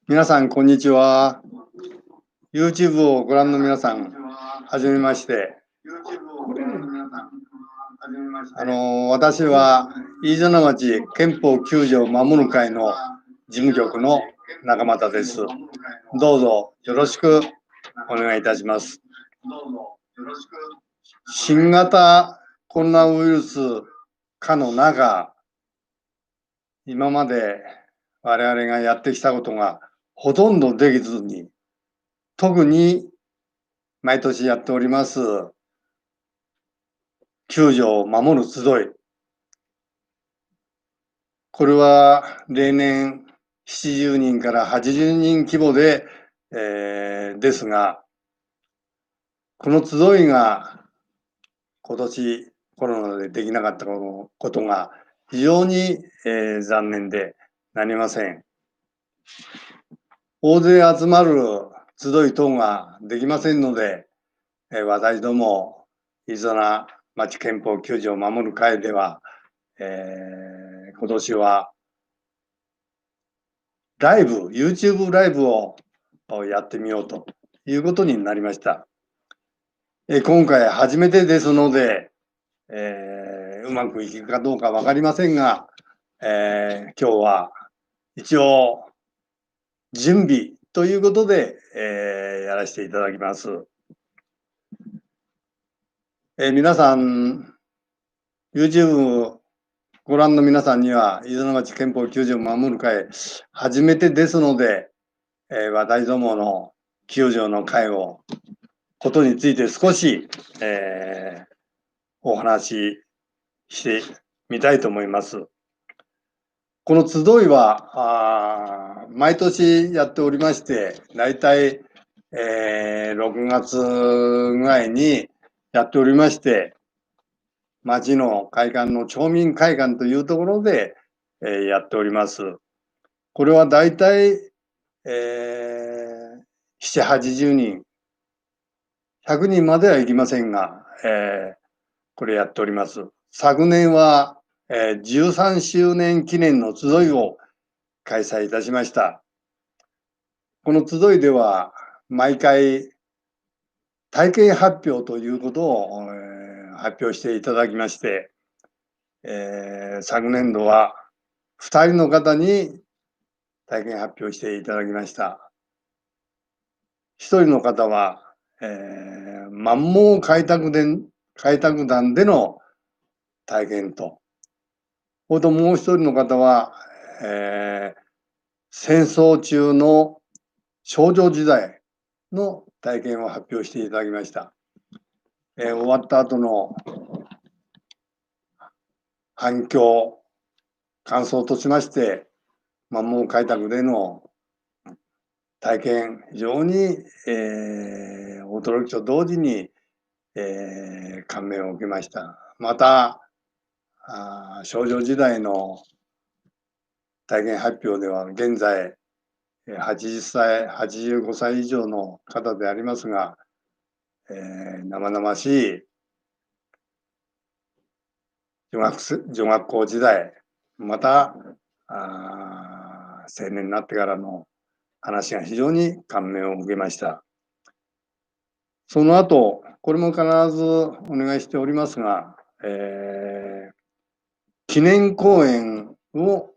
皆さん、こんにちは。YouTube をご覧の皆さん、はじめまして。私は、飯綱町憲法9条を守る会の事務局の中俣です。どうぞよろしくお願いいたします。新型コロナウイルス禍の中、今まで我々がやってきたことがほとんどできずに、特に毎年やっております9条を守る集い。これは例年70人から80人規模で、ですが、この集いが今年コロナでできなかったことが非常に、残念でなりません。大勢集まる集い等ができませんので、私ども飯綱町憲法9条を守る会では、今年はYouTube ライブをやってみようということになりました。今回初めてですので、うまくいくかどうかわかりませんが、今日は一応準備ということで、やらせていただきます。皆さん、YouTube ご覧の皆さんには、飯綱町憲法9条を守る会、初めてですので、私どもの9条の会を、ことについて少し、お話ししてみたいと思います。この集いは、毎年やっておりまして、だいたい、6月ぐらいにやっておりまして、町の会館の町民会館というところで、やっております。これはだいたい、7、80人、100人まではいきませんが、これやっております。昨年は、13周年記念の集いを開催いたしました。この集いでは、毎回、体験発表ということを、発表していただきまして、昨年度は2人の方に体験発表していただきました。1人の方は、満蒙開拓団での体験と、もう1人の方は、戦争中の少女時代の体験を発表していただきました。終わった後の反響、感想としまして、満蒙開拓での体験、非常に、驚きと同時に、感銘を受けました。また、少女時代の体験発表では、現在、80歳、85歳以上の方でありますが、生々しい女学校時代、また、青年になってからの話が非常に感銘を受けました。その後、これも必ずお願いしておりますが、記念講演を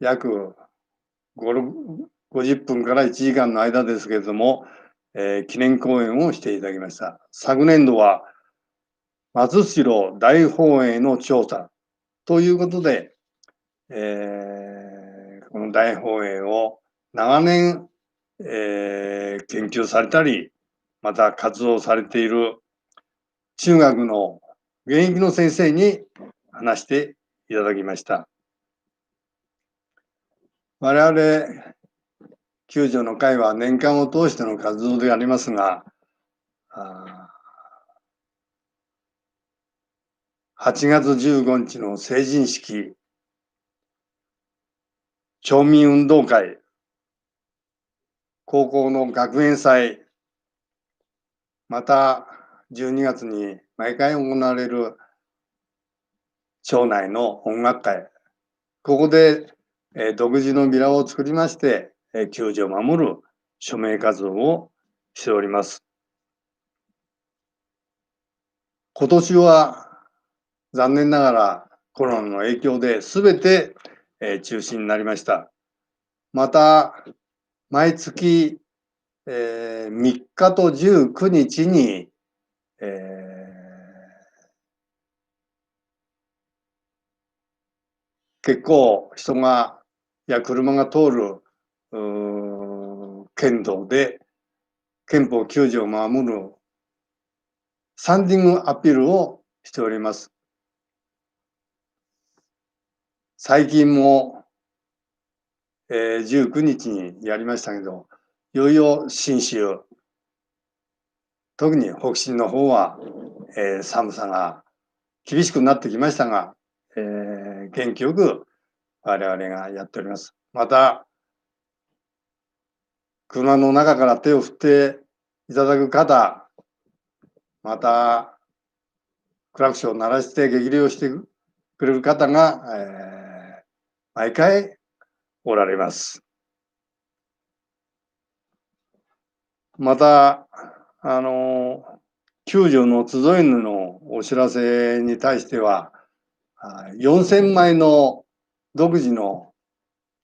約50分から1時間の間ですけれども、記念講演をしていただきました。昨年度は松代大本営の調査ということで、この大本営を長年、研究されたり、また活動されている中学の現役の先生に話していただきました。我々、救助の会は年間を通しての活動でありますが、8月15日の成人式、町民運動会、高校の学園祭、また12月に毎回行われる町内の音楽会、ここで独自のビラを作りまして、救助を守る署名活動をしております。今年は残念ながらコロナの影響で全て中止になりました。また、毎月3日と19日に、結構人がや車が通る県道で憲法9条を守るスタンディングアピールをしております。最近も、19日にやりましたけど、いよいよ新州、特に北進の方は、寒さが厳しくなってきましたが、元気よく我々がやっております。また、車の中から手を振っていただく方、また、クラクションを鳴らして激励をしてくれる方が、毎回おられます。また、救助の集いぬのお知らせに対しては、4000枚の独自の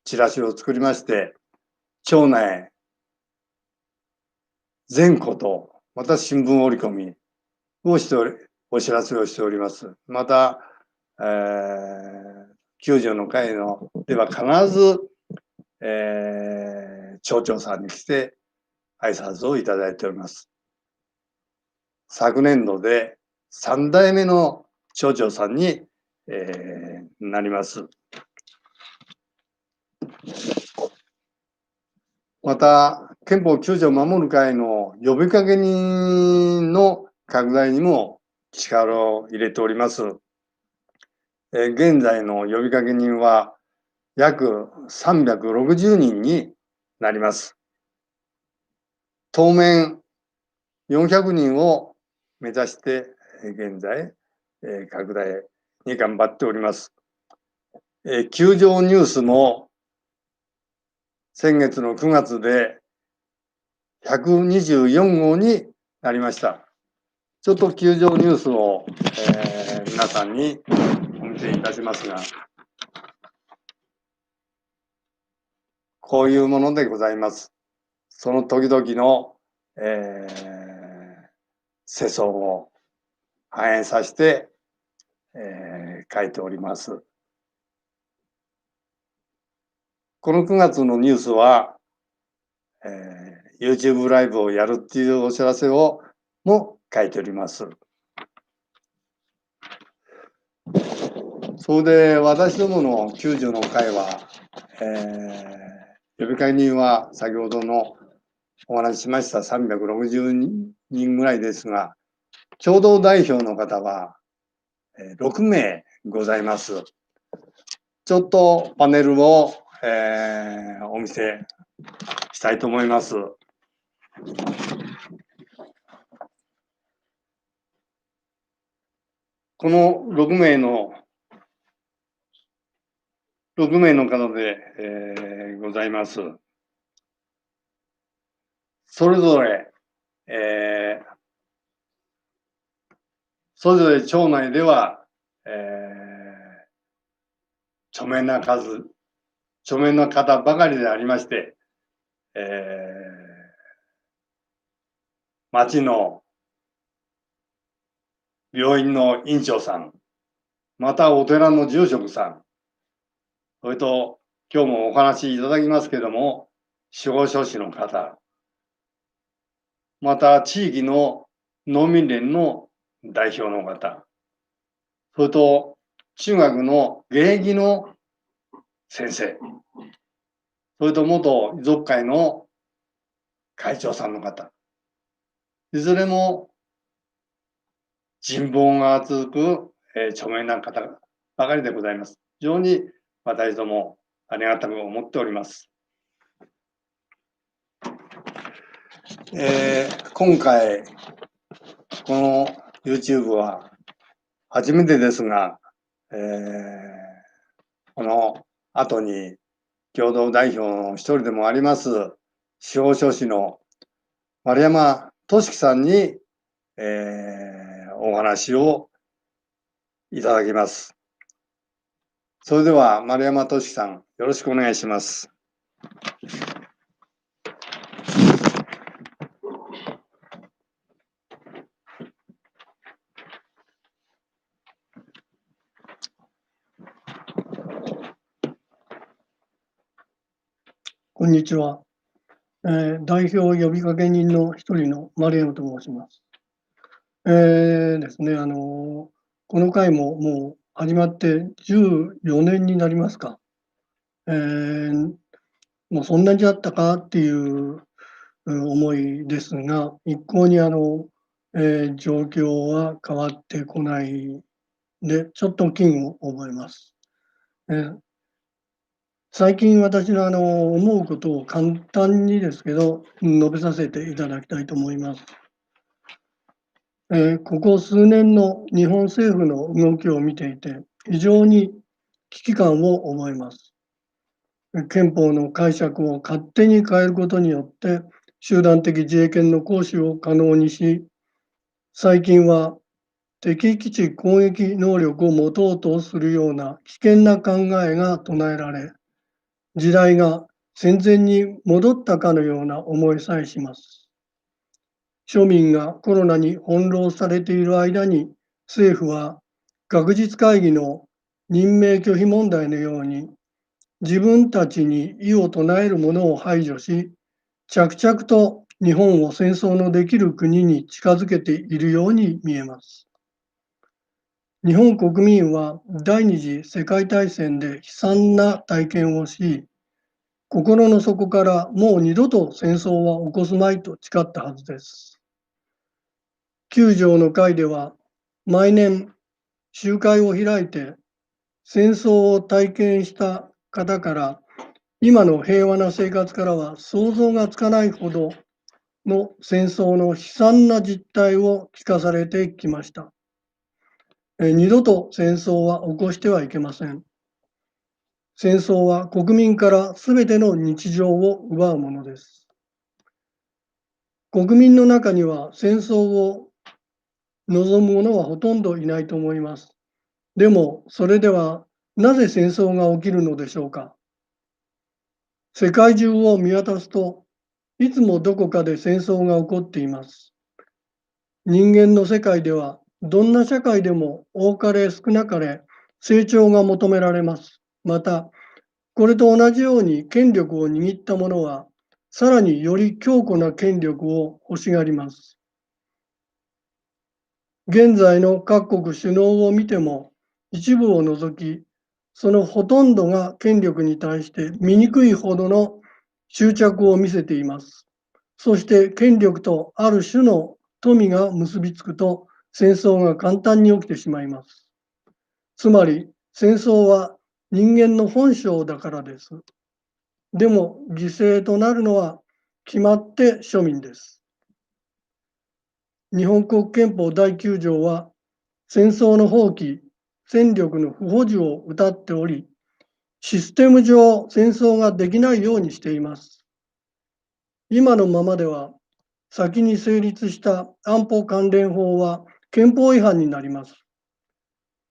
チラシを作りまして、町内全戸と、また新聞折り込みをしてお知らせをしております。また、救助の会のでは必ず、町長さんに来て挨拶をいただいております。昨年度で3代目の町長さんに、なります。また、憲法9条を守る会の呼びかけ人の拡大にも力を入れております。現在の呼びかけ人は約360人になります。当面400人を目指して現在拡大に頑張っております。救助ニュースも先月の9月で124号になりました。ちょっと救助ニュースを、皆さんにお見せいたしますが、こういうものでございます。その時々の、世相を反映させて、書いております。この9月のニュースは、YouTube ライブをやるっていうお知らせをも書いております。それで私どもの救助の会は、呼びかけ人は先ほどのお話ししました360人ぐらいですが、共同代表の方は6名ございます。ちょっとパネルを、お見せしたいと思います。この6名の方で、ございます。それぞれ、町内では、著名な方ばかりでありまして、町の病院の院長さん、またお寺の住職さん、それと今日もお話しいただきますけれども、司法書士の方、また地域の農民連の代表の方、それと中学の現役の先生、それと元遺族会の会長さんの方、いずれも人望が厚く、著名な方ばかりでございます。非常に私どもありがたく思っております。今回、この YouTube は初めてですが、この後に共同代表の一人でもあります、司法書士の丸山俊樹さんに、お話をいただきます。それでは丸山俊樹さん、よろしくお願いします。こんにちは。代表呼びかけ人の一人の丸山と申します。ですね、この会ももう始まって14年になりますか。もうそんなにあったかっていう思いですが、一向に状況は変わってこないで、ちょっと危惧を覚えます。最近私の思うことを簡単にですけど、述べさせていただきたいと思います。ここ数年の日本政府の動きを見ていて、非常に危機感を覚えます。憲法の解釈を勝手に変えることによって、集団的自衛権の行使を可能にし、最近は敵基地攻撃能力を持とうとするような危険な考えが唱えられ、時代が戦前に戻ったかのような思いさえします。庶民がコロナに翻弄されている間に、政府は学術会議の任命拒否問題のように、自分たちに異を唱える者を排除し、着々と日本を戦争のできる国に近づけているように見えます。日本国民は第二次世界大戦で悲惨な体験をし、心の底からもう二度と戦争は起こすまいと誓ったはずです。9条の会では、毎年集会を開いて、戦争を体験した方から、今の平和な生活からは想像がつかないほどの戦争の悲惨な実態を聞かされてきました。二度と戦争は起こしてはいけません。戦争は国民からすべての日常を奪うものです。国民の中には戦争を望む者はほとんどいないと思います。でも、それではなぜ戦争が起きるのでしょうか。世界中を見渡すと、いつもどこかで戦争が起こっています。人間の世界では、どんな社会でも多かれ少なかれ成長が求められます。また、これと同じように権力を握った者は、さらにより強固な権力を欲しがります。現在の各国首脳を見ても、一部を除き、そのほとんどが権力に対して醜いほどの執着を見せています。そして権力とある種の富が結びつくと、戦争が簡単に起きてしまいます。つまり、戦争は人間の本性だからです。でも、犠牲となるのは決まって庶民です。日本国憲法第9条は、戦争の放棄、戦力の不保持を謳っており、システム上戦争ができないようにしています。今のままでは、先に成立した安保関連法は憲法違反になります。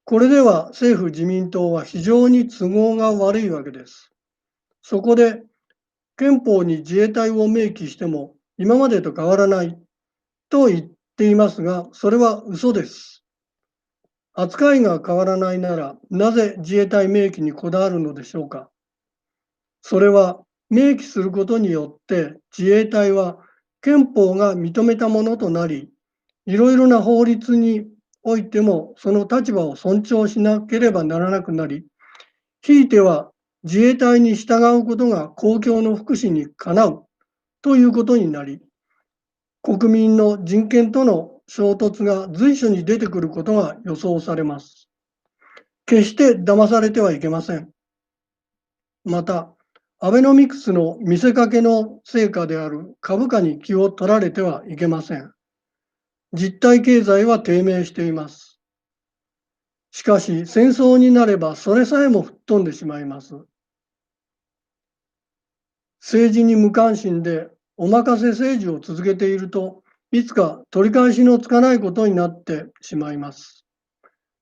これでは政府自民党は非常に都合が悪いわけです。そこで憲法に自衛隊を明記しても今までと変わらないと言っていますが、それは嘘です。扱いが変わらないなら、なぜ自衛隊明記にこだわるのでしょうか。それは明記することによって自衛隊は憲法が認めたものとなり、いろいろな法律においてもその立場を尊重しなければならなくなり、ひいては自衛隊に従うことが公共の福祉にかなうということになり、国民の人権との衝突が随所に出てくることが予想されます。決して騙されてはいけません。また、アベノミクスの見せかけの成果である株価に気を取られてはいけません。実体経済は低迷しています。しかし、戦争になればそれさえも吹っ飛んでしまいます。政治に無関心でお任せ政治を続けていると、いつか取り返しのつかないことになってしまいます。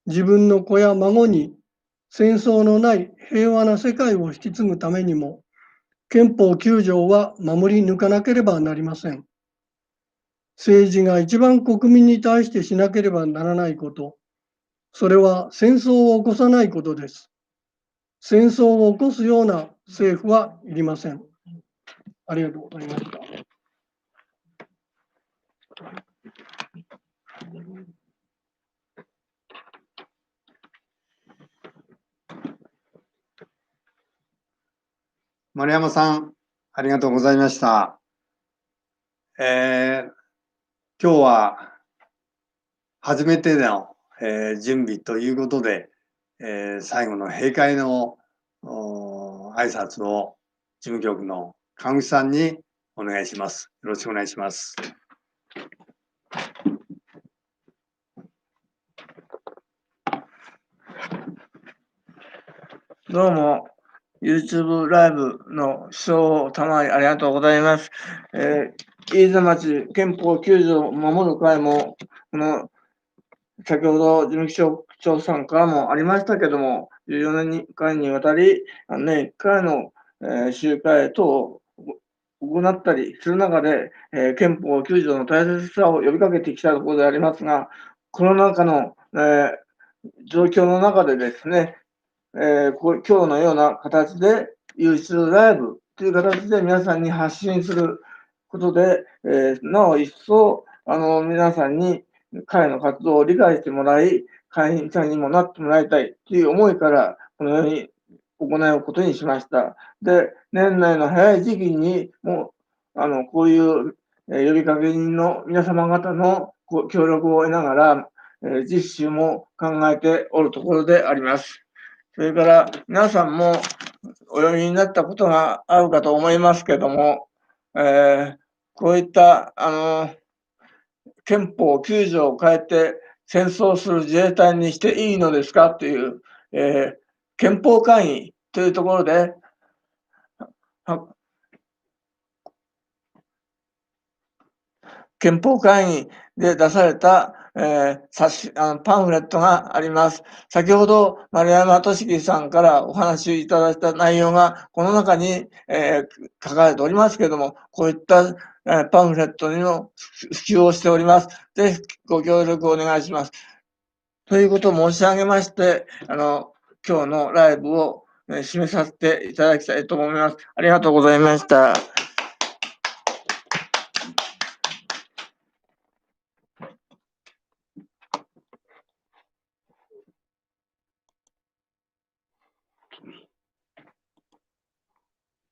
自分の子や孫に戦争のない平和な世界を引き継ぐためにも、憲法9条は守り抜かなければなりません。政治が一番国民に対してしなければならないこと、それは戦争を起こさないことです。戦争を起こすような政府はいりません。ありがとうございました。丸山さん、ありがとうございました。今日は初めての、準備ということで、最後の閉会の挨拶を事務局の看護師さんにお願いします。よろしくお願いします。どうも、YouTube ライブの視聴たまわりありがとうございます。飯田町憲法9条を守る会も、先ほど事務局長さんからもありましたけども、14年間にわたり、年1回の、集会等を行ったりする中で、憲法9条の大切さを呼びかけてきたところでありますが、コロナ禍の、状況の中でですね、今日のような形で YouTube ライブという形で皆さんに発信することで、なお一層皆さんに会の活動を理解してもらい、会員さんにもなってもらいたいという思いから、このように行うことにしました。で、年内の早い時期にもこういう呼びかけ人の皆様方の協力を得ながら、実習も考えておるところであります。それから皆さんもお読みになったことがあるかと思いますけども、こういった憲法9条を変えて戦争する自衛隊にしていいのですかという、憲法会議というところで、憲法会議で出された、パンフレットがあります。先ほど丸山俊樹さんからお話いただいた内容がこの中に、書かれておりますけれども、こういった、パンフレットにも普及をしております。ぜひご協力をお願いします。ということを申し上げまして、今日のライブを締めさせていただきたいと思います。ありがとうございました。